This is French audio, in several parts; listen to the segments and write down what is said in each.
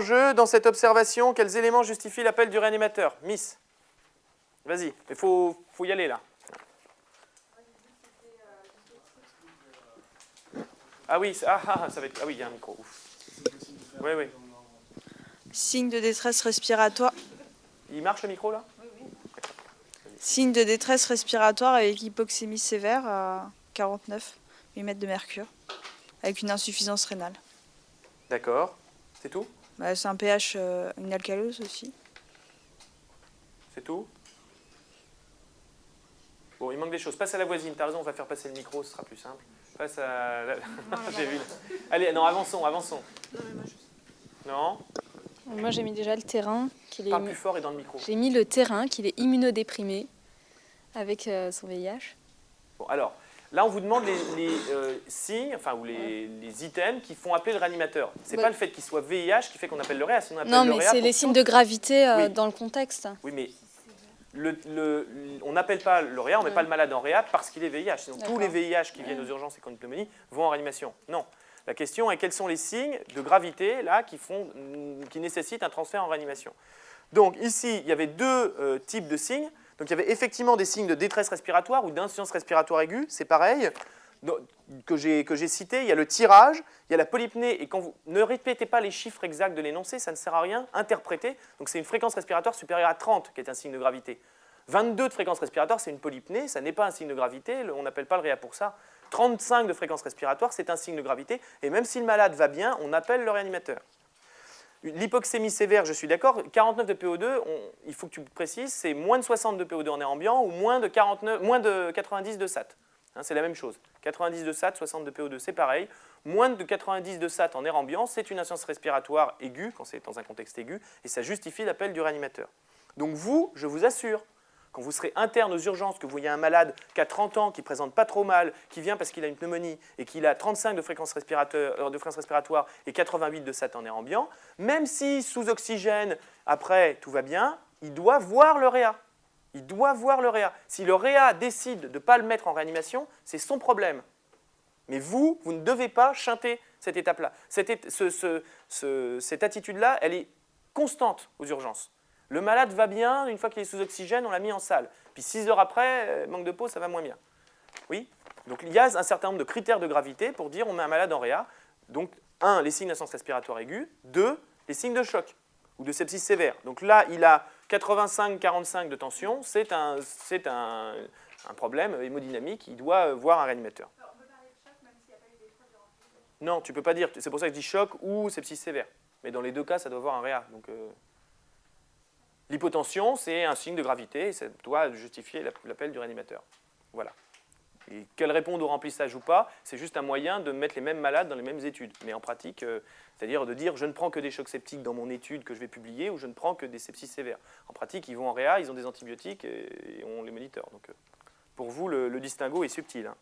Jeu dans cette observation, quels éléments justifient l'appel du réanimateur? Miss, vas-y, il faut y aller là. Ah oui, ça va être... Ah oui, il y a un micro. Oui, oui. Signe de détresse respiratoire. Il marche le micro là? Oui. Signe de détresse respiratoire avec hypoxémie sévère à 49 mm de mercure, avec une insuffisance rénale. D'accord. C'est tout? C'est un pH, une alcalose aussi. C'est tout? Bon, il manque des choses. Passe à la voisine, t'as raison, on va faire passer le micro, ce sera plus simple. Passe à... J'ai vu. Allez, non, avançons. Non? Moi, j'ai mis déjà le terrain. Parle plus fort et dans le micro. J'ai mis le terrain, qu'il est immunodéprimé avec son VIH. Bon, alors, là, on vous demande les signes, enfin, ou les items qui font appeler le réanimateur. C'est pas le fait qu'il soit VIH qui fait qu'on appelle le réa. Sinon on appelle non, le mais réa c'est les signes de gravité oui. dans le contexte. Oui, mais on n'appelle pas le réa, on ne met pas le malade en réa parce qu'il est VIH. Sinon, tous les VIH qui viennent aux urgences et qui ont une pneumonie vont en réanimation. Non. La question est quels sont les signes de gravité là, qui nécessitent un transfert en réanimation. Donc ici, il y avait deux types de signes. Donc il y avait effectivement des signes de détresse respiratoire ou d'insuffisance respiratoire aiguë, c'est pareil, que j'ai cité. Il y a le tirage, il y a la polypnée, et quand vous ne répétez pas les chiffres exacts de l'énoncé, ça ne sert à rien, interprétez. Donc c'est une fréquence respiratoire supérieure à 30 qui est un signe de gravité. 22 de fréquence respiratoire, c'est une polypnée, ça n'est pas un signe de gravité, on n'appelle pas le réa pour ça. 35 de fréquence respiratoire, c'est un signe de gravité, et même si le malade va bien, on appelle le réanimateur. L'hypoxémie sévère, je suis d'accord, 49 de PO2, il faut que tu précises, c'est moins de 60 de PO2 en air ambiant ou moins de 90 de SAT. Hein, c'est la même chose. 90 de SAT, 60 de PO2, c'est pareil. Moins de 90 de SAT en air ambiant, c'est une insuffisance respiratoire aiguë, quand c'est dans un contexte aigu, et ça justifie l'appel du réanimateur. Donc vous, je vous assure, quand vous serez interne aux urgences, que vous voyez un malade qui a 30 ans, qui ne présente pas trop mal, qui vient parce qu'il a une pneumonie et qu'il a 35 de fréquence respiratoire et 88 de SAT en air ambiant, même si sous oxygène, après, tout va bien, il doit voir le réa. Il doit voir le réa. Si le réa décide de ne pas le mettre en réanimation, c'est son problème. Mais vous ne devez pas chanter cette étape-là. Cette attitude-là, elle est constante aux urgences. Le malade va bien, une fois qu'il est sous oxygène, on l'a mis en salle. Puis 6 heures après, manque de peau, ça va moins bien. Oui? Donc il y a un certain nombre de critères de gravité pour dire on met un malade en réa. Donc 1, les signes d'insuffisance respiratoire aiguë. 2, les signes de choc ou de sepsis sévère. Donc là, il a 85-45 de tension, c'est un problème hémodynamique, il doit voir un réanimateur. Alors, on peut parler de choc même s'il n'y a pas eu d'épreuve de remplissage? Non, tu ne peux pas dire, c'est pour ça que je dis choc ou sepsis sévère. Mais dans les deux cas, ça doit avoir un réa. Donc, l'hypotension, c'est un signe de gravité et ça doit justifier l'appel du réanimateur. Voilà. Et qu'elle réponde au remplissage ou pas, c'est juste un moyen de mettre les mêmes malades dans les mêmes études. Mais en pratique, c'est-à-dire de dire je ne prends que des chocs septiques dans mon étude que je vais publier ou je ne prends que des sepsis sévères. En pratique, ils vont en réa, ils ont des antibiotiques et on les monitore. Donc, pour vous, le distinguo est subtil. Hein.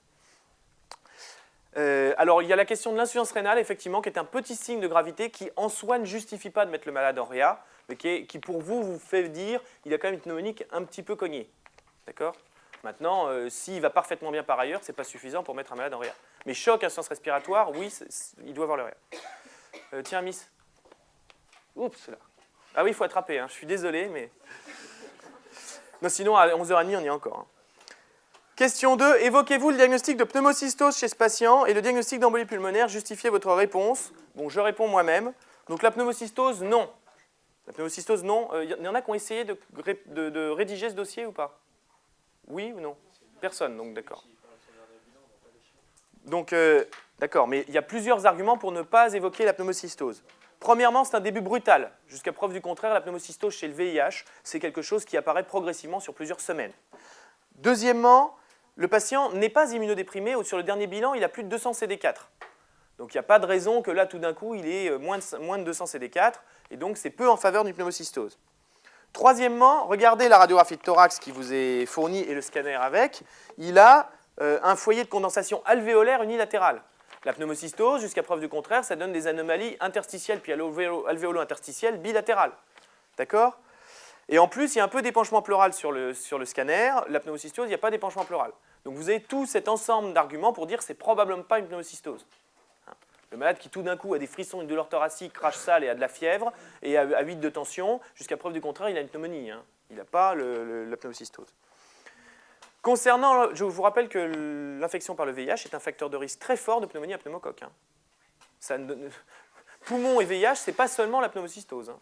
Alors, il y a la question de l'insuffisance rénale, effectivement, qui est un petit signe de gravité qui, en soi, ne justifie pas de mettre le malade en réa, mais qui pour vous fait dire qu'il a quand même une pneumonie un petit peu cognée. D'accord ? Maintenant, s'il va parfaitement bien par ailleurs, ce n'est pas suffisant pour mettre un malade en réa. Mais choc, insuffisance respiratoire, oui, il doit avoir le réa. Tiens, Miss. Oups, là. Ah oui, il faut attraper, hein. Je suis désolé, mais... Non, sinon, à 11h30, on y est encore. Hein. Question 2. Évoquez-vous le diagnostic de pneumocystose chez ce patient et le diagnostic d'embolie pulmonaire. Justifiez votre réponse. Bon, je réponds moi-même. Donc la pneumocystose, non. La pneumocystose, non. Il y en a qui ont essayé de rédiger ce dossier ou pas? Oui ou non? Personne, donc d'accord. Donc, d'accord, mais il y a plusieurs arguments pour ne pas évoquer la pneumocystose. Premièrement, c'est un début brutal. Jusqu'à preuve du contraire, la pneumocystose chez le VIH, c'est quelque chose qui apparaît progressivement sur plusieurs semaines. Deuxièmement, le patient n'est pas immunodéprimé. Sur le dernier bilan, il a plus de 200 CD4. Donc, il n'y a pas de raison que là, tout d'un coup, il ait moins de 200 CD4. Et donc, c'est peu en faveur d'une pneumocystose. Troisièmement, regardez la radiographie de thorax qui vous est fournie et le scanner avec. Il a un foyer de condensation alvéolaire unilatérale. La pneumocystose, jusqu'à preuve du contraire, ça donne des anomalies interstitielles puis alvéolo-interstitielles bilatérales. D'accord? Et en plus, il y a un peu d'épanchement pleural sur le scanner. La pneumocystose, il n'y a pas d'épanchement pleural. Donc vous avez tout cet ensemble d'arguments pour dire que ce n'est probablement pas une pneumocystose. Le malade qui tout d'un coup a des frissons, une douleur thoracique, crache sale et a de la fièvre, et a 8 de tension, jusqu'à preuve du contraire, il a une pneumonie. Hein. Il n'a pas la pneumocystose. Concernant, je vous rappelle que l'infection par le VIH est un facteur de risque très fort de pneumonie à pneumocoque. Hein. Poumon et VIH, ce n'est pas seulement la pneumocystose. Hein.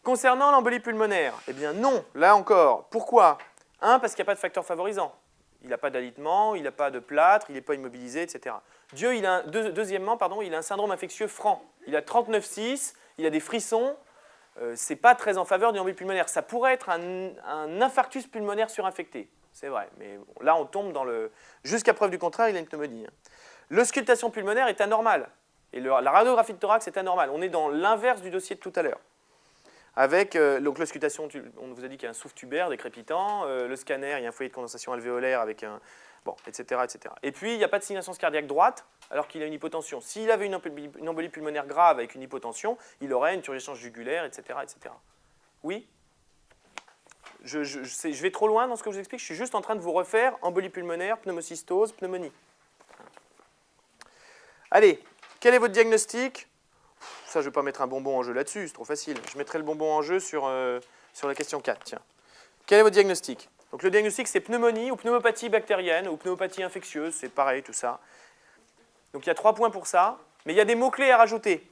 Concernant l'embolie pulmonaire, eh bien non, là encore. Pourquoi? Parce qu'il n'y a pas de facteur favorisant. Il n'a pas d'alitement, il n'a pas de plâtre, il n'est pas immobilisé, etc. Deuxièmement, il a un syndrome infectieux franc. Il a 39,6, il a des frissons. Ce n'est pas très en faveur d'une embolie pulmonaire. Ça pourrait être un infarctus pulmonaire surinfecté. C'est vrai, mais bon, là on tombe dans le... Jusqu'à preuve du contraire, il a une pneumonie. Hein. L'auscultation pulmonaire est anormale. Et la radiographie de thorax est anormale. On est dans l'inverse du dossier de tout à l'heure. Avec donc l'auscultation, on vous a dit qu'il y a un souffle tubaire, des crépitants. Le scanner, il y a un foyer de condensation alvéolaire avec un... Bon, etc., etc. Et puis, il n'y a pas de signation cardiaque droite, alors qu'il a une hypotension. S'il avait une embolie pulmonaire grave avec une hypotension, il aurait une turgescence jugulaire, etc., etc. Oui? Je vais trop loin dans ce que je vous explique. Je suis juste en train de vous refaire embolie pulmonaire, pneumocystose, pneumonie. Allez, quel est votre diagnostic? Ça, je ne vais pas mettre un bonbon en jeu là-dessus, c'est trop facile. Je mettrai le bonbon en jeu sur la question 4. Tiens. Quel est votre diagnostic? Donc le diagnostic, c'est pneumonie ou pneumopathie bactérienne ou pneumopathie infectieuse, c'est pareil, tout ça. Donc il y a 3 points pour ça, mais il y a des mots-clés à rajouter.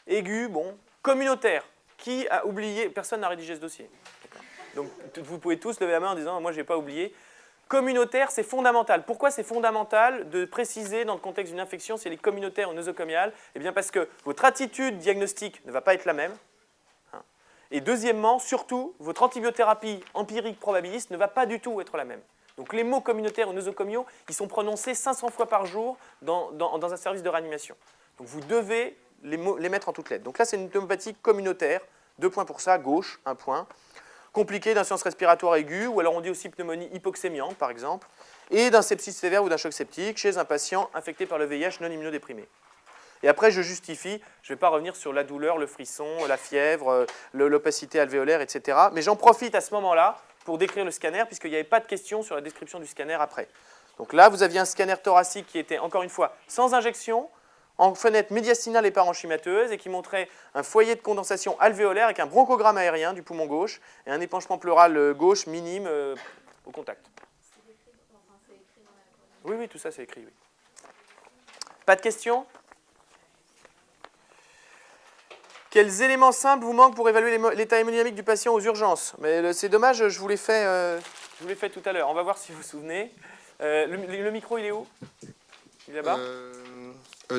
Aigu, bon, communautaire. Qui a oublié? Personne n'a rédigé ce dossier. Donc vous pouvez tous lever la main en disant « moi, je n'ai pas oublié ». Communautaire, c'est fondamental. Pourquoi c'est fondamental de préciser dans le contexte d'une infection si elle est communautaire ou nosocomiale? Eh bien parce que votre attitude diagnostique ne va pas être la même. Et deuxièmement, surtout, votre antibiothérapie empirique probabiliste ne va pas du tout être la même. Donc les mots communautaires ou nosocomiaux, ils sont prononcés 500 fois par jour dans un service de réanimation. Donc vous devez les mettre en toutes lettres. Donc là, c'est une pneumopathie communautaire. 2 points pour ça, gauche, 1 point. Compliquée d'insuffisance respiratoire aiguë, ou alors on dit aussi pneumonie hypoxémiante, par exemple, et d'un sepsis sévère ou d'un choc septique chez un patient infecté par le VIH non immunodéprimé. Et après, je justifie, je ne vais pas revenir sur la douleur, le frisson, la fièvre, l'opacité alvéolaire, etc. Mais j'en profite à ce moment-là pour décrire le scanner, puisqu'il n'y avait pas de question sur la description du scanner après. Donc là, vous aviez un scanner thoracique qui était, encore une fois, sans injection, en fenêtre médiastinale et parenchymateuse, et qui montrait un foyer de condensation alvéolaire avec un bronchogramme aérien du poumon gauche et un épanchement pleural gauche minime au contact. Oui, oui, tout ça c'est écrit. Oui. Pas de questions? Quels éléments simples vous manquent pour évaluer l'état hémodynamique du patient aux urgences? Mais c'est dommage, je vous l'ai fait tout à l'heure. On va voir si vous vous souvenez. Le micro, il est où? Il est là-bas?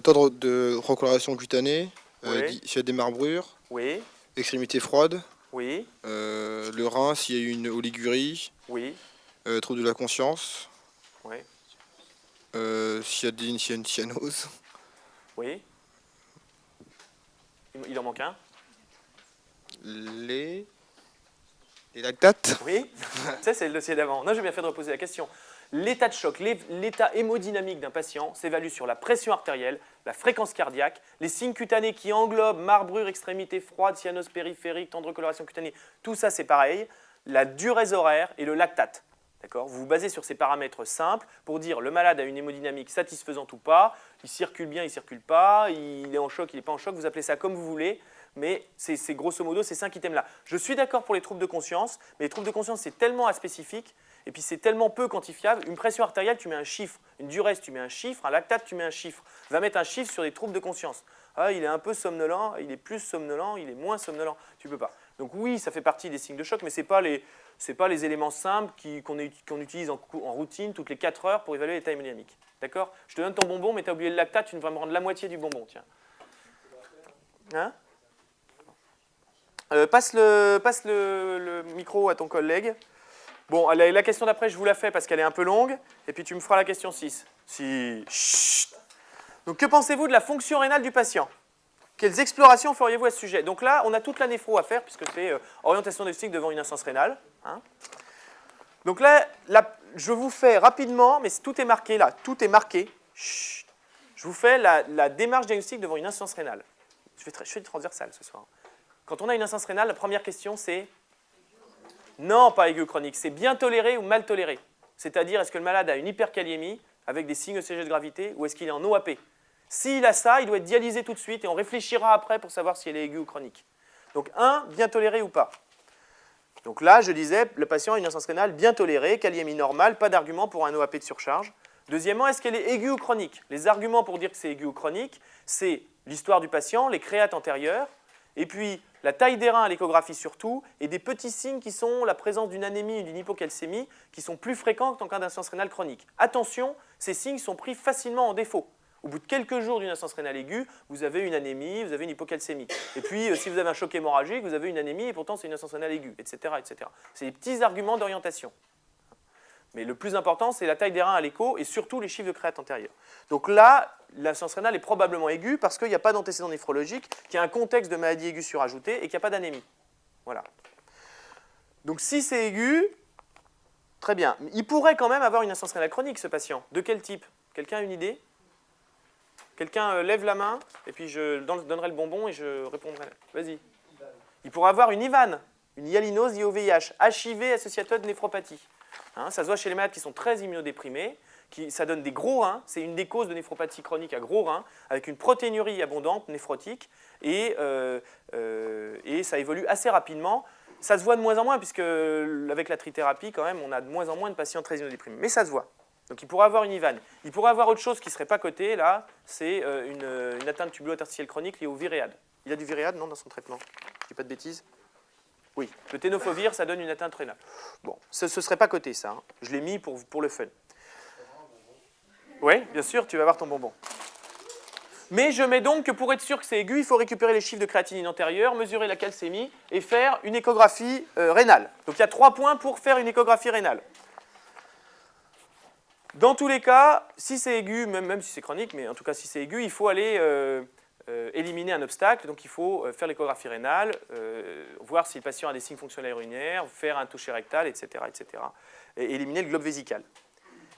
Temps de recoloration cutanée, Oui. s'il y a des marbrures, Oui. extrémité froide, Oui. le rein, s'il y a eu une oligurie, Oui. trouble de la conscience, Oui. s'il y a une cyanose. Oui. Il en manque un? Les lactates. Oui. Ça, c'est le dossier d'avant. Non, j'ai bien fait de reposer la question. L'état de choc, l'état hémodynamique d'un patient s'évalue sur la pression artérielle, la fréquence cardiaque, les signes cutanés qui englobent marbrure, extrémité froide, cyanose périphérique, temps de recoloration cutanée, tout ça c'est pareil, la durée horaire et le lactate. Vous vous basez sur ces paramètres simples pour dire le malade a une hémodynamique satisfaisante ou pas, il circule bien, il ne circule pas, il est en choc, il n'est pas en choc, vous appelez ça comme vous voulez, mais c'est grosso modo ces 5 items-là. Je suis d'accord pour les troubles de conscience, mais les troubles de conscience c'est tellement aspécifique, et puis c'est tellement peu quantifiable. Une pression artérielle, tu mets un chiffre, une diurèse, tu mets un chiffre, un lactate, tu mets un chiffre. Va mettre un chiffre sur des troubles de conscience. Ah, il est un peu somnolent, il est plus somnolent, il est moins somnolent. Tu ne peux pas. Donc oui, ça fait partie des signes de choc, mais ce n'est pas les éléments simples qu'on utilise en routine toutes les 4 heures pour évaluer l'état hémodynamique. D'accord? Je te donne ton bonbon, mais tu as oublié le lactate, tu vas me rendre la moitié du bonbon. Tiens. Hein? Passe le micro à ton collègue. Bon, la question d'après, je vous la fais parce qu'elle est un peu longue, et puis tu me feras la question 6. Si. Chut. Donc, que pensez-vous de la fonction rénale du patient? Quelles explorations feriez-vous à ce sujet? Donc là, on a toute la néphro à faire, puisque c'est orientation diagnostique devant une insuffisance rénale. Hein. Donc là, je vous fais rapidement, mais tout est marqué là, tout est marqué. Chut. Je vous fais la démarche diagnostique devant une insuffisance rénale. Je fais du transversal ce soir. Quand on a une insuffisance rénale, la première question c'est... Non, pas aiguë chronique, c'est bien toléré ou mal toléré. C'est-à-dire, est-ce que le malade a une hyperkaliémie avec des signes ECG de gravité ou est-ce qu'il est en OAP? S'il a ça, il doit être dialysé tout de suite et on réfléchira après pour savoir si elle est aiguë ou chronique. Donc 1, bien toléré ou pas. Donc là, je disais, le patient a une insuffisance rénale bien tolérée, kaliémie normale, pas d'argument pour un OAP de surcharge. Deuxièmement, est-ce qu'elle est aiguë ou chronique? Les arguments pour dire que c'est aigu ou chronique, c'est l'histoire du patient, les créates antérieures, et puis la taille des reins à l'échographie surtout, et des petits signes qui sont la présence d'une anémie ou d'une hypocalcémie qui sont plus fréquents qu'en cas d'insuffisance rénale chronique. Attention, ces signes sont pris facilement en défaut. Au bout de quelques jours d'une insuffisance rénale aiguë, vous avez une anémie, vous avez une hypocalcémie. Et puis, si vous avez un choc hémorragique, vous avez une anémie et pourtant c'est une insuffisance rénale aiguë, etc. etc. C'est des petits arguments d'orientation. Mais le plus important, c'est la taille des reins à l'écho et surtout les chiffres de créates antérieures. Donc là, l'insuffisance rénale est probablement aiguë parce qu'il n'y a pas d'antécédent néphrologique, qu'il y a un contexte de maladie aiguë surajoutée et qu'il n'y a pas d'anémie. Voilà. Donc si c'est aigu, très bien. Il pourrait quand même avoir une insuffisance rénale chronique, ce patient. De quel type? Quelqu'un a une idée? Quelqu'un lève la main et puis je donnerai le bonbon et je répondrai. Vas-y. Il pourrait avoir une IVAN, une hyalinose liée au VIH, HIV associative néphropathie. Hein, ça se voit chez les malades qui sont très immunodéprimés, ça donne des gros reins, c'est une des causes de néphropathie chronique à gros reins, avec une protéinurie abondante, néphrotique, et ça évolue assez rapidement. Ça se voit de moins en moins, puisque avec la trithérapie, quand même, on a de moins en moins de patients très immunodéprimés, mais ça se voit. Donc il pourrait avoir une IVAN. Il pourrait avoir autre chose qui ne serait pas coté, là, c'est une atteinte tubulo-interstitielle chronique liée au viréad. Il a du viréad, non, dans son traitement? Je dis pas de bêtises? Oui, le ténofovir, ça donne une atteinte rénale. Bon, ce ne serait pas coté, ça. Hein. Je l'ai mis pour le fun. Oui, bien sûr, tu vas avoir ton bonbon. Mais je mets donc que pour être sûr que c'est aigu, il faut récupérer les chiffres de créatinine antérieure, mesurer la calcémie et faire une échographie rénale. Donc il y a 3 points pour faire une échographie rénale. Dans tous les cas, si c'est aigu, même si c'est chronique, mais en tout cas si c'est aigu, il faut aller éliminer un obstacle. Donc il faut faire l'échographie rénale, voir si le patient a des signes fonctionnels urinaires, faire un toucher rectal, etc., etc. Et éliminer le globe vésical.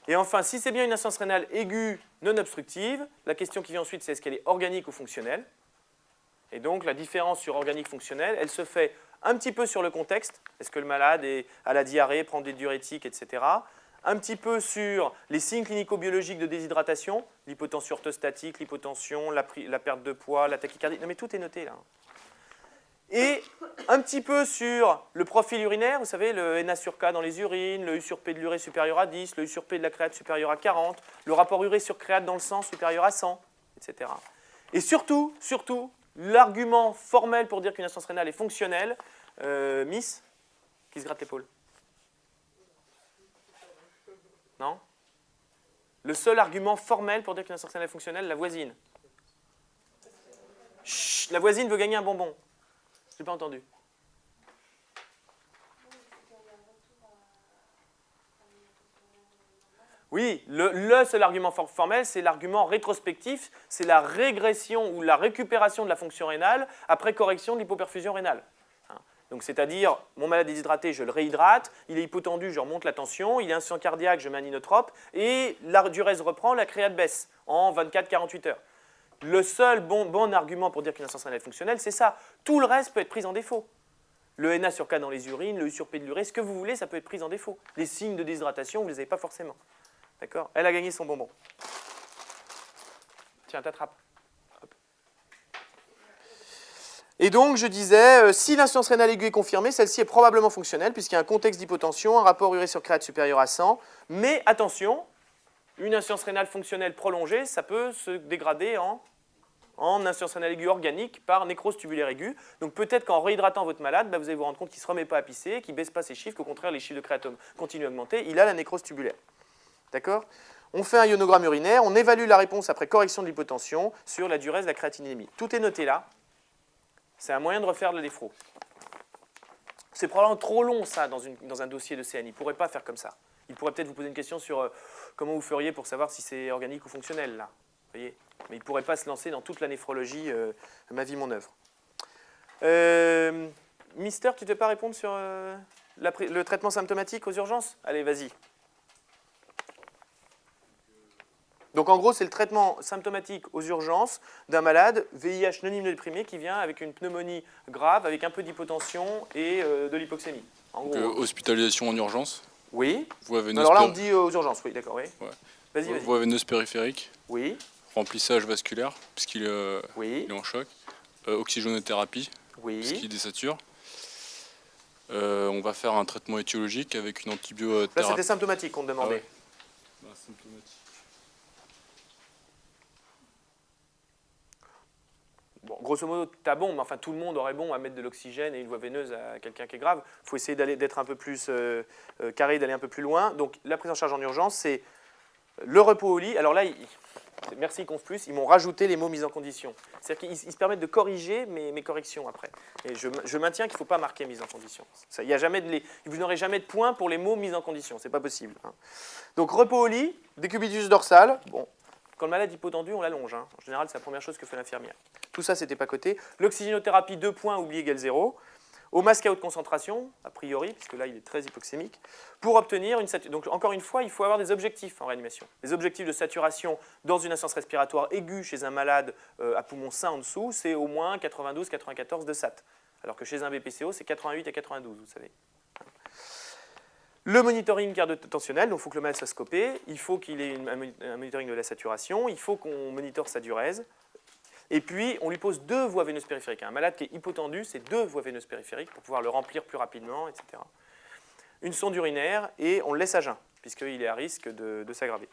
Et enfin, si c'est bien une insuffisance rénale aiguë non obstructive, la question qui vient ensuite, c'est est-ce qu'elle est organique ou fonctionnelle? Et donc la différence sur organique-fonctionnelle, elle se fait un petit peu sur le contexte. Est-ce que le malade a la diarrhée, prend des diurétiques, etc. Un petit peu sur les signes clinico-biologiques de déshydratation, l'hypotension orthostatique, l'hypotension, la perte de poids, la tachycardie. Non mais tout est noté là. Et un petit peu sur le profil urinaire, vous savez, le NA sur K dans les urines, le U sur P de l'urée supérieur à 10, le U sur P de la créate supérieur à 40, le rapport urée sur créate dans le sang supérieur à 100, etc. Et surtout, l'argument formel pour dire qu'une insuffisance rénale est fonctionnelle, Miss, qui se gratte l'épaule. Non? Le seul argument formel pour dire qu'une insuffisance rénale est fonctionnelle, la voisine. Chut, la voisine veut gagner un bonbon. Je n'ai pas entendu. Oui, le seul argument formel, c'est l'argument rétrospectif, c'est la régression ou la récupération de la fonction rénale après correction de l'hypoperfusion rénale. Donc c'est-à-dire, mon malade déshydraté, je le réhydrate, il est hypotendu, je remonte la tension, il est insuffisant cardiaque, je mets un inotrope, et la diurèse reprend, la créate baisse en 24-48 heures. Le seul bon argument pour dire qu'une insuffisance rénale est fonctionnelle, c'est ça. Tout le reste peut être pris en défaut. Le NA sur K dans les urines, le U sur P de l'urée, ce que vous voulez, ça peut être pris en défaut. Les signes de déshydratation, vous ne les avez pas forcément. D'accord? Elle a gagné son bonbon. Tiens, t'attrape. Et donc, je disais, si l'insuffisance rénale aiguë est confirmée, celle-ci est probablement fonctionnelle, puisqu'il y a un contexte d'hypotension, un rapport urée sur créate supérieur à 100. Mais attention, une insuffisance rénale fonctionnelle prolongée, ça peut se dégrader en insuffisance rénale aiguë organique par nécrose tubulaire aiguë. Donc peut-être qu'en réhydratant votre malade, vous allez vous rendre compte qu'il ne se remet pas à pisser, qu'il ne baisse pas ses chiffres, qu'au contraire, les chiffres de créate continuent à augmenter. Il a la nécrose tubulaire. D'accord? On fait un ionogramme urinaire, on évalue la réponse après correction de l'hypotension sur la diurèse de la créatinémie. Tout est noté là. C'est un moyen de refaire le néphro. C'est probablement trop long, ça, dans un dossier de CN. Il ne pourrait pas faire comme ça. Il pourrait peut-être vous poser une question sur comment vous feriez pour savoir si c'est organique ou fonctionnel, là. Vous voyez? Mais il ne pourrait pas se lancer dans toute la néphrologie ma vie, mon œuvre. Mister, tu ne veux pas répondre sur le traitement symptomatique aux urgences? Allez, vas-y. Donc en gros, c'est le traitement symptomatique aux urgences d'un malade VIH non immunodéprimé qui vient avec une pneumonie grave, avec un peu d'hypotension et de l'hypoxémie. Donc, hospitalisation en urgence? Oui. Voie veineuse Alors là, on dit aux urgences, oui, d'accord, oui. Ouais. Vas-y. Voie veineuse périphérique? Oui. Remplissage vasculaire, puisqu'il Oui, est en choc. Oxygénothérapie, oui. puisqu'il désature. On va faire un traitement étiologique avec une Là, antibiothérapie. c'était symptomatique qu'on te demandait. Ah ouais. Symptomatique. Bon, grosso modo, tu as bon, mais enfin, tout le monde aurait bon à mettre de l'oxygène et une voie veineuse à quelqu'un qui est grave. Il faut essayer d'être un peu plus carré, d'aller un peu plus loin. Donc, la prise en charge en urgence, c'est le repos au lit. Alors là, merci Conf+, ils m'ont rajouté les mots mise en condition. C'est-à-dire qu'ils se permettent de corriger mes corrections après. Et je maintiens qu'il ne faut pas marquer mise en condition. Ça, y a jamais vous n'aurez jamais de points pour les mots mise en condition. Ce n'est pas possible. Hein. Donc, repos au lit, décubitus dorsal. Bon, quand le malade est hypotendu, on l'allonge. Hein. En général, c'est la première chose que fait l'infirmière. Tout ça, c'était pas coté. L'oxygénothérapie, 2 points, oubli égale 0. Au masque à haute concentration, a priori, puisque là, il est très hypoxémique, pour obtenir une saturation. Donc, encore une fois, il faut avoir des objectifs en réanimation. Les objectifs de saturation dans une insuffisance respiratoire aiguë chez un malade à poumon sain en dessous, c'est au moins 92-94 de SAT. Alors que chez un BPCO, c'est 88 à 92, vous savez. Le monitoring cardio-tensionnel, donc il faut que le malade soit scopé, il faut qu'il ait un monitoring de la saturation, il faut qu'on monitore sa diurèse. Et puis, on lui pose 2 voies veineuses périphériques. Un malade qui est hypotendu, c'est 2 voies veineuses périphériques pour pouvoir le remplir plus rapidement, etc. Une sonde urinaire et on le laisse à jeun, puisqu'il est à risque de s'aggraver.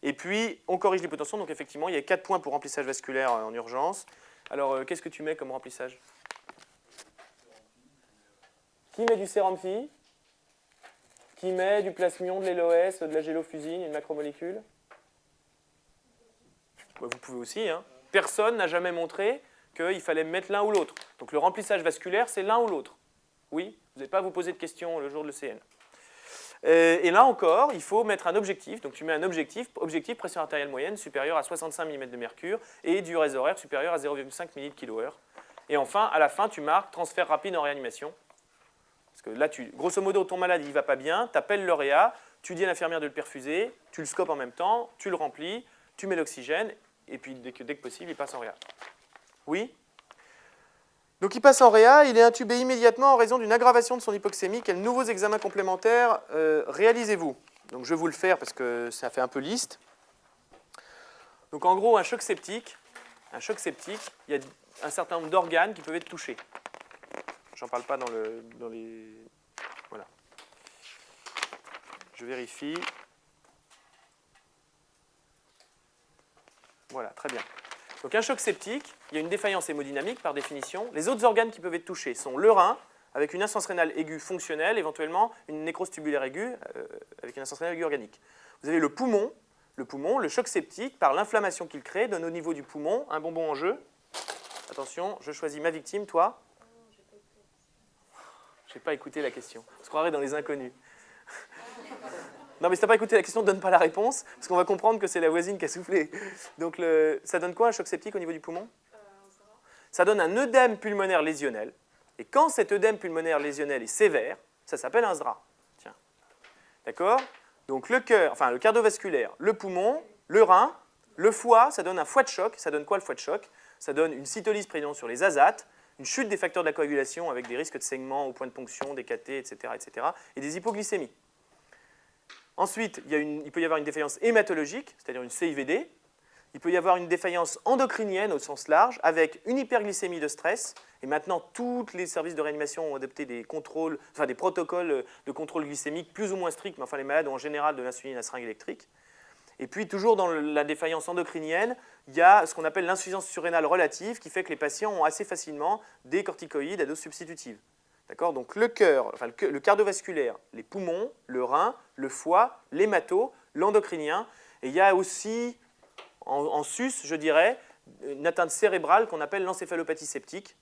Et puis, on corrige l'hypotension. Donc, effectivement, il y a 4 points pour remplissage vasculaire en urgence. Alors, qu'est-ce que tu mets comme remplissage? Qui met du sérum-phi? Qui met du plasmion, de l'LOS, de la gélofusine, une macromolécule? Vous pouvez aussi, hein. Personne n'a jamais montré qu'il fallait mettre l'un ou l'autre. Donc le remplissage vasculaire, c'est l'un ou l'autre. Oui, vous n'allez pas à vous poser de questions le jour de l'ECN. Et là encore, il faut mettre un objectif. Donc tu mets un objectif pression artérielle moyenne supérieure à 65 mm de mercure et durée horaire supérieure à 0,5 ml/kHz. Et enfin, à la fin, tu marques transfert rapide en réanimation. Parce que là, grosso modo, ton malade, il ne va pas bien, tu appelles le réa, tu dis à l'infirmière de le perfuser, tu le scopes en même temps, tu le remplis, tu mets l'oxygène, et puis dès que possible, il passe en réa. Oui? Donc il passe en réa, il est intubé immédiatement en raison d'une aggravation de son hypoxémie. Quels nouveaux examens complémentaires réalisez-vous? Donc je vais vous le faire parce que ça fait un peu liste. Donc en gros, un choc septique, il y a un certain nombre d'organes qui peuvent être touchés. J'en parle pas dans les... Voilà. Je vérifie. Voilà, très bien. Donc un choc septique, il y a une défaillance hémodynamique par définition. Les autres organes qui peuvent être touchés sont le rein, avec une insuffisance rénale aiguë fonctionnelle, éventuellement une nécrose tubulaire aiguë, avec une insuffisance rénale aiguë organique. Vous avez le poumon, le choc septique, par l'inflammation qu'il crée, donne au niveau du poumon un bonbon en jeu. Attention, je choisis ma victime, toi. Je n'ai pas écouté la question. On se croirait dans les inconnus. Non, mais si tu n'as pas écouté la question, ne donne pas la réponse, parce qu'on va comprendre que c'est la voisine qui a soufflé. Donc, ça donne quoi un choc septique au niveau du poumon? Ça donne un œdème pulmonaire lésionnel. Et quand cet œdème pulmonaire lésionnel est sévère, ça s'appelle un SDRA. Tiens. D'accord? Donc, le cœur, enfin le cardiovasculaire, le poumon, le rein, le foie, ça donne un foie de choc. Ça donne quoi le foie de choc? Ça donne une cytolyse prédominante sur les azates, une chute des facteurs de la coagulation avec des risques de saignement au point de ponction, des cathés, etc., et des hypoglycémies. Ensuite, il peut y avoir une défaillance hématologique, c'est-à-dire une CIVD. Il peut y avoir une défaillance endocrinienne au sens large, avec une hyperglycémie de stress. Et maintenant, tous les services de réanimation ont adopté des protocoles de contrôle glycémique plus ou moins stricts, mais enfin les malades ont en général de l'insuline à seringue électrique. Et puis, toujours dans la défaillance endocrinienne, il y a ce qu'on appelle l'insuffisance surrénale relative, qui fait que les patients ont assez facilement des corticoïdes à dose substitutive. D'accord? Donc le cœur, enfin le cardiovasculaire, les poumons, le rein, le foie, l'hémato, l'endocrinien. Et il y a aussi, en sus, je dirais, une atteinte cérébrale qu'on appelle l'encéphalopathie septique,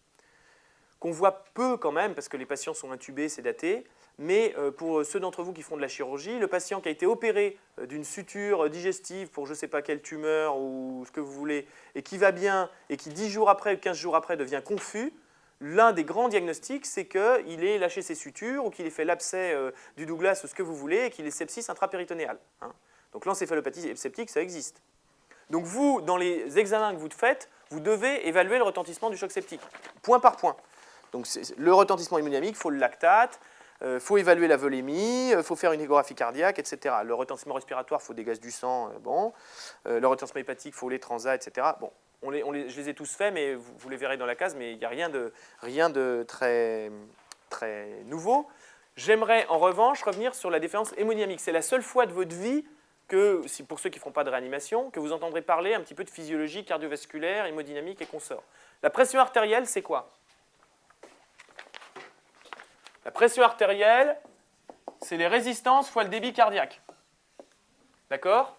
qu'on voit peu quand même, parce que les patients sont intubés, sédatés. Mais pour ceux d'entre vous qui font de la chirurgie, le patient qui a été opéré d'une suture digestive pour je ne sais pas quelle tumeur ou ce que vous voulez, et qui va bien, et qui 10 jours après ou 15 jours après devient confus, l'un des grands diagnostics, c'est qu'il ait lâché ses sutures ou qu'il ait fait l'abcès du Douglas ou ce que vous voulez et qu'il ait sepsis intrapéritonéal. Hein. Donc l'encéphalopathie septique, ça existe. Donc vous, dans les examens que vous faites, vous devez évaluer le retentissement du choc septique, point par point. Donc le retentissement hémodynamique, il faut le lactate, faut évaluer la volémie, faut faire une échographie cardiaque, etc. Le retentissement respiratoire, faut des gaz du sang, bon. Le retentissement hépatique, faut les transats, etc. Bon, je les ai tous faits, mais vous les verrez dans la case, mais il n'y a rien de très, très nouveau. J'aimerais en revanche revenir sur la défaillance hémodynamique. C'est la seule fois de votre vie que, pour ceux qui ne feront pas de réanimation, que vous entendrez parler un petit peu de physiologie cardiovasculaire, hémodynamique et consorts. La pression artérielle, c'est quoi? La pression artérielle, c'est les résistances fois le débit cardiaque. D'accord?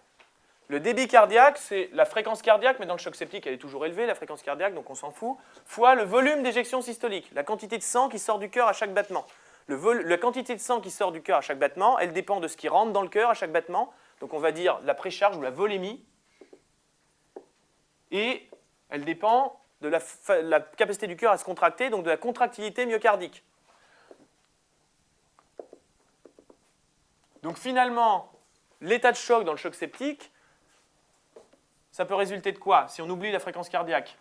Le débit cardiaque, c'est la fréquence cardiaque, mais dans le choc septique, elle est toujours élevée, la fréquence cardiaque, donc on s'en fout, fois le volume d'éjection systolique, la quantité de sang qui sort du cœur à chaque battement. La quantité de sang qui sort du cœur à chaque battement, elle dépend de ce qui rentre dans le cœur à chaque battement. Donc on va dire la précharge ou la volémie. Et elle dépend de la capacité du cœur à se contracter, donc de la contractilité myocardique. Donc finalement, l'état de choc dans le choc septique, ça peut résulter de quoi si on oublie la fréquence cardiaque?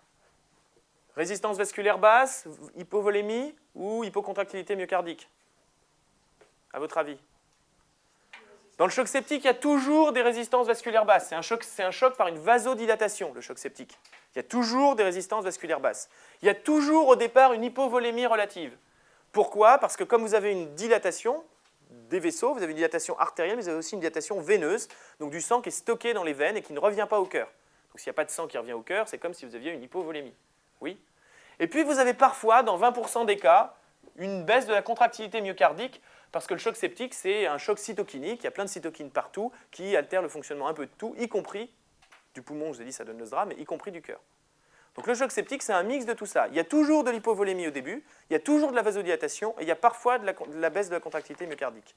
Résistance vasculaire basse, hypovolémie ou hypocontractilité myocardique? À votre avis? Dans le choc septique, il y a toujours des résistances vasculaires basses. C'est un choc par une vasodilatation, le choc septique. Il y a toujours des résistances vasculaires basses. Il y a toujours au départ une hypovolémie relative. Pourquoi? Parce que comme vous avez une dilatation des vaisseaux, vous avez une dilatation artérielle, mais vous avez aussi une dilatation veineuse, donc du sang qui est stocké dans les veines et qui ne revient pas au cœur. Donc s'il n'y a pas de sang qui revient au cœur, c'est comme si vous aviez une hypovolémie. Oui. Et puis vous avez parfois, dans 20% des cas, une baisse de la contractilité myocardique, parce que le choc septique, c'est un choc cytokinique, il y a plein de cytokines partout qui altèrent le fonctionnement un peu de tout, y compris du poumon, je vous ai dit, ça donne le SDRA, mais y compris du cœur. Donc le choc septique, c'est un mix de tout ça. Il y a toujours de l'hypovolémie au début, il y a toujours de la vasodilatation, et il y a parfois de la baisse de la contractilité myocardique.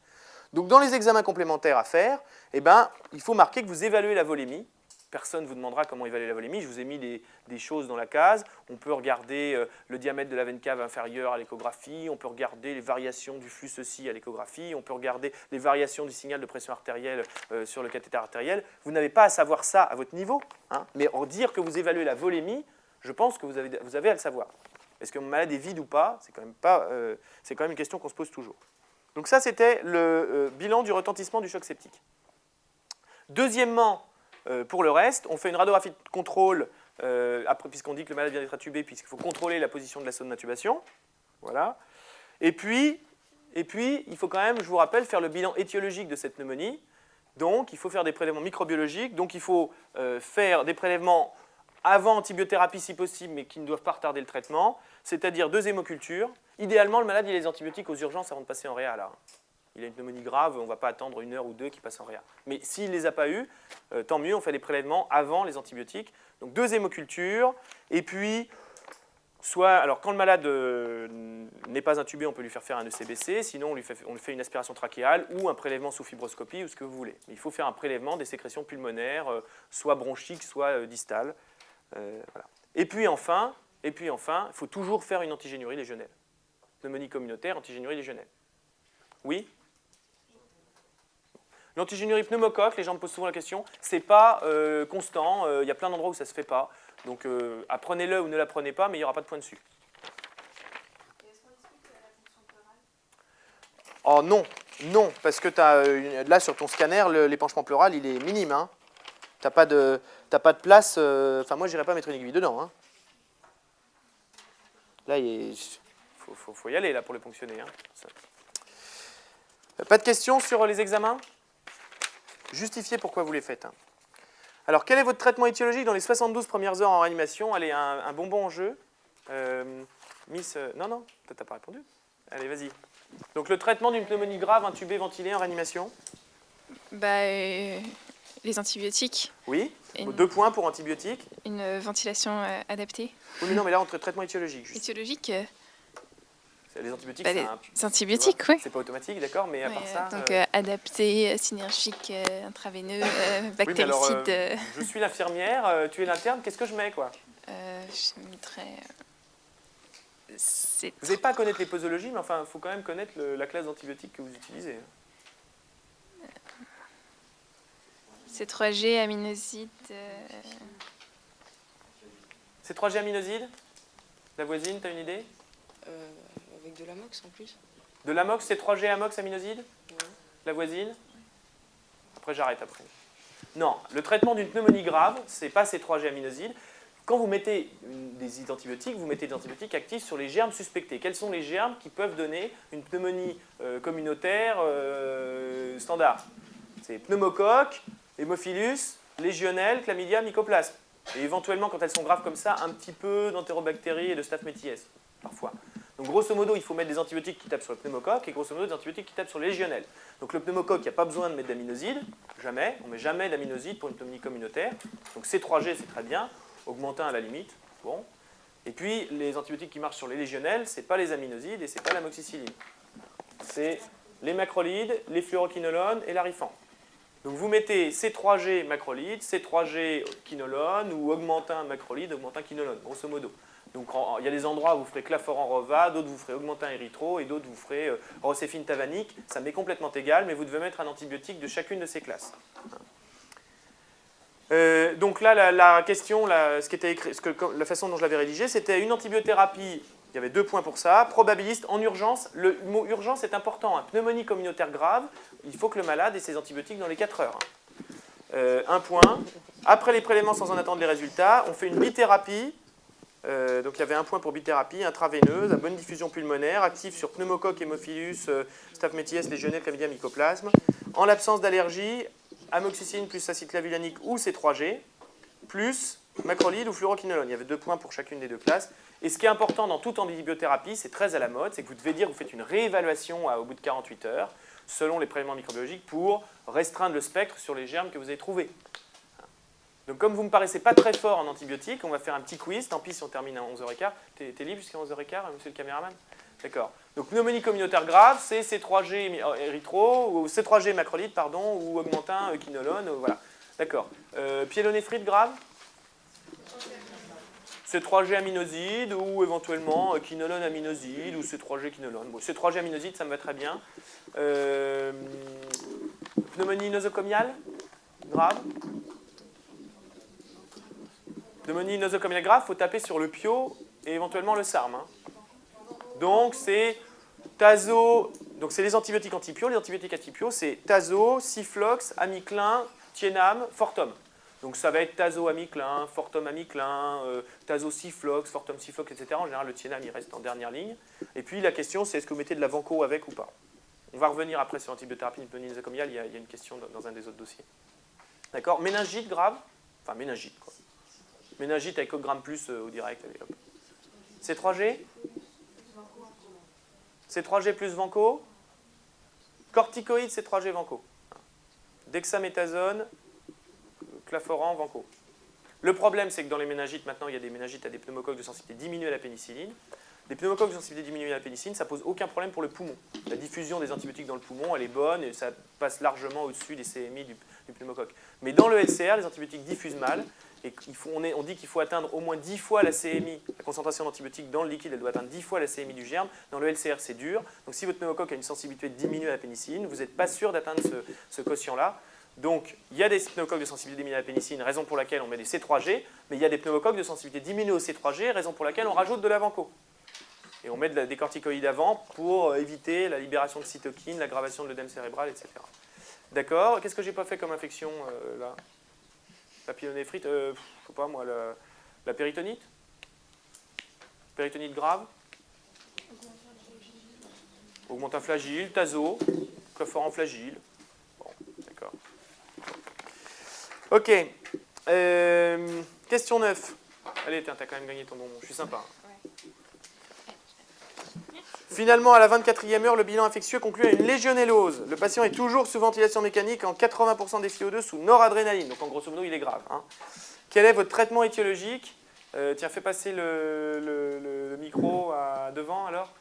Donc dans les examens complémentaires à faire, eh ben, il faut marquer que vous évaluez la volémie. Personne ne vous demandera comment évaluer la volémie. Je vous ai mis des choses dans la case. On peut regarder le diamètre de la veine cave inférieure à l'échographie. On peut regarder les variations du flux ceci à l'échographie. On peut regarder les variations du signal de pression artérielle sur le cathéter artériel. Vous n'avez pas à savoir ça à votre niveau. Hein, mais en dire que vous évaluez la volémie, je pense que vous avez à le savoir. Est-ce qu'un malade est vide ou pas? C'est quand même une question qu'on se pose toujours. Donc ça, c'était le bilan du retentissement du choc septique. Deuxièmement, pour le reste, on fait une radiographie de contrôle, puisqu'on dit que le malade vient d'être intubé, puisqu'il faut contrôler la position de la sonde d'intubation. Voilà. Et puis, il faut quand même, je vous rappelle, faire le bilan étiologique de cette pneumonie. Donc, il faut faire des prélèvements microbiologiques. Donc, il faut faire des prélèvements avant antibiothérapie si possible, mais qui ne doivent pas retarder le traitement, c'est-à-dire 2 hémocultures. Idéalement, le malade, il a les antibiotiques aux urgences avant de passer en réa, là. Il a une pneumonie grave, on ne va pas attendre 1 heure ou 2 qu'il passe en réa. Mais s'il ne les a pas eus, tant mieux, on fait des prélèvements avant les antibiotiques. Donc 2 hémocultures, et puis, alors quand le malade n'est pas intubé, on peut lui faire un ECBC, sinon on lui fait une aspiration trachéale ou un prélèvement sous fibroscopie ou ce que vous voulez. Mais il faut faire un prélèvement des sécrétions pulmonaires, soit bronchiques, soit distales. Voilà. Et puis enfin, il faut toujours faire une antigénurie légionnelle. Pneumonie communautaire, antigénurie légionnelle. Oui? L'antigénurie pneumocoque, les gens me posent souvent la question, c'est pas constant, il y a plein d'endroits où ça ne se fait pas. Donc apprenez-le ou ne l'apprenez pas, mais il n'y aura pas de point dessus. Et est-ce qu'on discute la fonction pleurale? Oh non, non, parce que là sur ton scanner, l'épanchement pleural il est minime. Hein. T'as pas de place, enfin moi j'irai pas mettre une aiguille dedans. Hein. Là il faut y aller là pour le ponctionner. Hein. Pas de questions sur les examens? Justifiez pourquoi vous les faites. Hein. Alors, quel est votre traitement étiologique dans les 72 premières heures en réanimation? Allez, un bonbon en jeu. Miss... non, toi, t'as pas répondu. Allez, vas-y. Donc, le traitement d'une pneumonie grave, intubée, ventilée en réanimation? Les antibiotiques. Oui. 2 points pour antibiotiques. Une ventilation adaptée. Oui, mais non, mais là, entre traitement étiologique. Juste. Étiologique. Les antibiotiques, les antibiotiques, oui. C'est pas automatique, d'accord, mais à part ça... Donc, adapté, synergique, intraveineux, bactéricide. Oui, alors, je suis l'infirmière, tu es l'interne, qu'est-ce que je mets, quoi? Je mettrais... Vous n'avez pas à connaître les posologies, mais enfin, il faut quand même connaître la classe d'antibiotiques que vous utilisez. C3G, aminoside... C3G aminoside? La voisine, tu as une idée? Avec de l'amox en plus. De l'amox, c'est 3G amox aminoside? La voisine? Après, j'arrête après. Non, le traitement d'une pneumonie grave, c'est pas ces 3G aminoside. Quand vous mettez des antibiotiques, vous mettez des antibiotiques actifs sur les germes suspectés. Quels sont les germes qui peuvent donner une pneumonie communautaire standard? C'est pneumocoque, hémophilus, légionnelle, chlamydia, mycoplasme. Et éventuellement, quand elles sont graves comme ça, un petit peu d'entérobactéries et de staphylococcus, parfois. Donc grosso modo, il faut mettre des antibiotiques qui tapent sur le pneumocoque et grosso modo des antibiotiques qui tapent sur les légionnelles. Donc le pneumocoque, il n'y a pas besoin de mettre d'aminoside, jamais. On ne met jamais d'aminoside pour une pneumonie communautaire. Donc C3G, c'est très bien. Augmentin à la limite. Bon. Et puis les antibiotiques qui marchent sur les légionnelles, ce n'est pas les aminosides et ce n'est pas l'amoxicilline. C'est les macrolides, les fluoroquinolones et l'arifan. Donc vous mettez C3G macrolide, C3G quinolone ou augmentin macrolide, augmentin quinolone, grosso modo. Donc il y a des endroits où vous ferez claforan rova, d'autres vous ferez augmentin érythro et d'autres vous ferez rocéphine tavanique. Ça m'est complètement égal, mais vous devez mettre un antibiotique de chacune de ces classes. Donc là, la question, ce qui était écrit, la façon dont je l'avais rédigé, c'était une antibiothérapie. Il y avait 2 points pour ça. Probabiliste en urgence. Le mot urgence est important. Hein. Pneumonie communautaire grave, il faut que le malade ait ses antibiotiques dans les 4 heures. Hein. 1 point. Après les prélèvements sans en attendre les résultats, on fait une bithérapie. Donc il y avait 1 point pour bithérapie intraveineuse, à bonne diffusion pulmonaire, active sur pneumocoque, hémophilus, staphylococcus, légionnelle, chlamydia, mycoplasme. En l'absence d'allergie, amoxicilline plus acide clavulanique ou C3G, plus macrolide ou fluoroquinolone. Il y avait 2 points pour chacune des 2 classes. Et ce qui est important dans toute antibiothérapie, c'est très à la mode, c'est que vous devez dire que vous faites une réévaluation au bout de 48 heures, selon les prélèvements microbiologiques, pour restreindre le spectre sur les germes que vous avez trouvés. Donc comme vous ne me paraissez pas très fort en antibiotiques, on va faire un petit quiz, tant pis si on termine à 11h15. T'es libre jusqu'à 11h15, monsieur le caméraman? D'accord. Donc pneumonie communautaire grave, c'est C3G érythro, ou C3G macrolide, pardon, ou augmentin quinolone, voilà. D'accord. Pyélonéphrite grave? C3G aminoside, ou éventuellement quinolone aminoside, ou C3G quinolone. Bon, C3G aminoside, ça me va très bien. Pneumonie nosocomiale grave? Pneumonie nosocomiale grave, il faut taper sur le PIO et éventuellement le SARM. Hein. Donc c'est tazo, donc c'est les antibiotiques antipio. Les antibiotiques antipio, c'est tazo, ciflox, amiclin, thiénam, fortum. Donc ça va être tazo amiclin, fortum amiclin, tazo ciflox, fortum ciflox, etc. En général, le thiénam, il reste en dernière ligne. Et puis la question, c'est est-ce que vous mettez de la vanco avec ou pas? On va revenir après sur l'antibiothérapie pneumonie nosocomiale, il y a une question dans un des autres dossiers. D'accord. Méningite grave, enfin méningite quoi. Méningite avec Ogram plus au direct. Allez, hop. C3G? C3G plus vanco? Corticoïde, C3G vanco. Dexaméthasone, claforan, vanco. Le problème, c'est que dans les méningites, maintenant, il y a des méningites à des pneumocoques de sensibilité diminuée à la pénicilline. Les pneumocoques de sensibilité diminuée à la pénicilline, ça pose aucun problème pour le poumon. La diffusion des antibiotiques dans le poumon, elle est bonne et ça passe largement au-dessus des CMI du pneumocoque. Mais dans le LCR, les antibiotiques diffusent mal. Et on dit qu'il faut atteindre au moins 10 fois la CMI, la concentration d'antibiotiques dans le liquide, elle doit atteindre 10 fois la CMI du germe. Dans le LCR, c'est dur. Donc si votre pneumocoque a une sensibilité diminuée à la pénicilline, vous n'êtes pas sûr d'atteindre ce quotient-là. Donc il y a des pneumocoques de sensibilité diminuée à la pénicilline, raison pour laquelle on met des C3G, mais il y a des pneumocoques de sensibilité diminuée au C3G, raison pour laquelle on rajoute de la vanco. Et on met des corticoïdes avant pour éviter la libération de cytokines, l'aggravation de l'œdème cérébral, etc. D'accord. Qu'est-ce que j'ai pas fait comme infection là? Papillonéphrite, je sais pas moi, la péritonite? Péritonite grave? Augmentin flagile, tazo, claforan flagile. Bon, d'accord. Ok. Question 9. Allez, t'as quand même gagné ton bonbon, je suis sympa. Finalement, à la 24e heure, le bilan infectieux conclut à une légionellose. Le patient est toujours sous ventilation mécanique en 80% des FiO2 sous noradrénaline. Donc en grosso modo, il est grave. Hein. Quel est votre traitement étiologique? Tiens, fais passer le micro devant alors.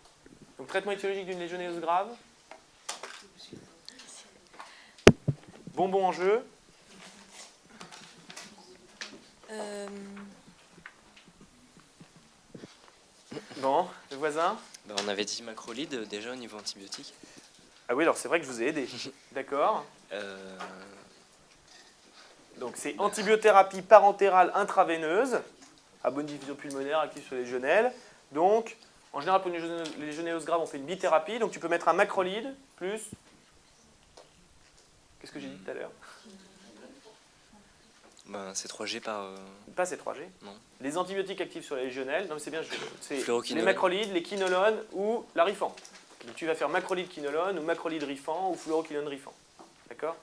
Donc traitement étiologique d'une légionellose grave. Bonbon en jeu. Bon, le voisin. On avait dit macrolide déjà au niveau antibiotique. Ah oui, alors c'est vrai que je vous ai aidé. D'accord. Donc c'est antibiothérapie parentérale intraveineuse, à bonne diffusion pulmonaire, active sur les légionnelles. Donc En général, pour une légionellose grave, on fait une bithérapie. Donc tu peux mettre un macrolide plus... Qu'est-ce que j'ai dit tout à l'heure? Ben, c'est 3G par... Pas C3G. Non. Les antibiotiques actifs sur la légionelle, non mais c'est bien, c'est les Fluoroquinolone. macrolides, les quinolones ou la Rifan. Donc tu vas faire macrolide quinolone ou macrolide Rifan ou fluoroquinolone Rifan. D'accord?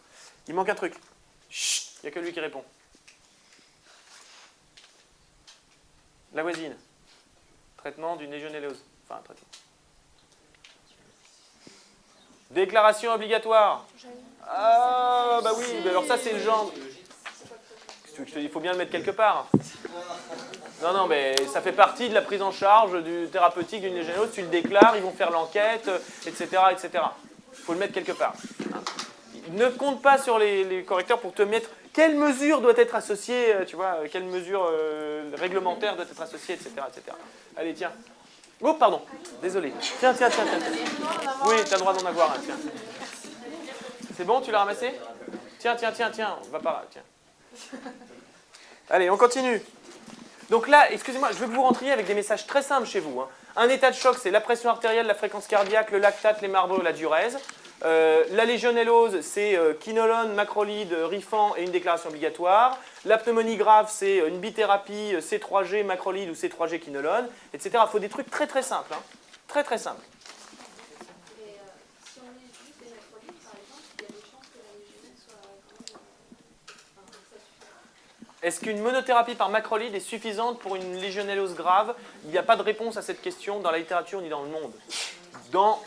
Il manque un truc. Chut, il n'y a que lui qui répond. La voisine. Traitement d'une légionellose. Enfin, traitement. Déclaration obligatoire. Ah, bah oui, mais alors ça c'est le genre... Il faut bien le mettre quelque part. Non, non, mais ça fait partie de la prise en charge du thérapeutique d'une légionellose. Tu le déclares, ils vont faire l'enquête, etc., etc. Il faut le mettre quelque part. Ne compte pas sur les correcteurs pour te mettre quelle mesure doit être associée, tu vois, quelle mesure réglementaire doit être associée, etc., etc. Allez, tiens. Oh, pardon, désolé. Tiens, tiens, tiens, tiens. Oui, tu as le droit d'en avoir un, tiens. C'est bon, tu l'as ramassé? Tiens, tiens, tiens, tiens, on va par là, tiens. Allez, on continue. Donc là, excusez-moi, je veux que vous rentriez avec des messages très simples chez vous. Hein. Un état de choc, c'est la pression artérielle, la fréquence cardiaque, le lactate, les marbreux, la diurèse. La légionellose, c'est quinolone, macrolide, Rifan et une déclaration obligatoire. La pneumonie grave, c'est une bithérapie, C3G, macrolide ou C3G quinolone, etc. Il faut des trucs très très simples. Hein. Très très simples. Et si on lit juste des macrolides, par exemple, il y a des chances que la légionelle soit quand même... ça suffit. Est-ce qu'une monothérapie par macrolide est suffisante pour une légionellose grave? Il n'y a pas de réponse à cette question dans la littérature ni dans le monde.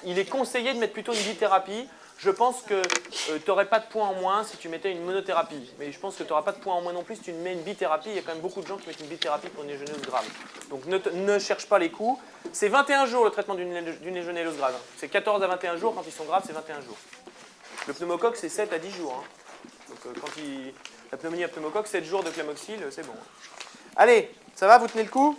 Il est conseillé de mettre plutôt une bithérapie. Je pense que tu n'aurais pas de points en moins si tu mettais une monothérapie. Mais je pense que tu n'auras pas de points en moins non plus si tu mets une bithérapie. Il y a quand même beaucoup de gens qui mettent une bithérapie pour une légionellose grave. Donc ne cherche pas les coups. C'est 21 jours le traitement d'une légionellose grave. C'est 14 à 21 jours. Quand ils sont graves, c'est 21 jours. Le pneumocoque, c'est 7 à 10 jours. Hein. Donc la pneumonie à pneumocoque, 7 jours de clamoxyle, c'est bon. Allez, ça va, vous tenez le coup?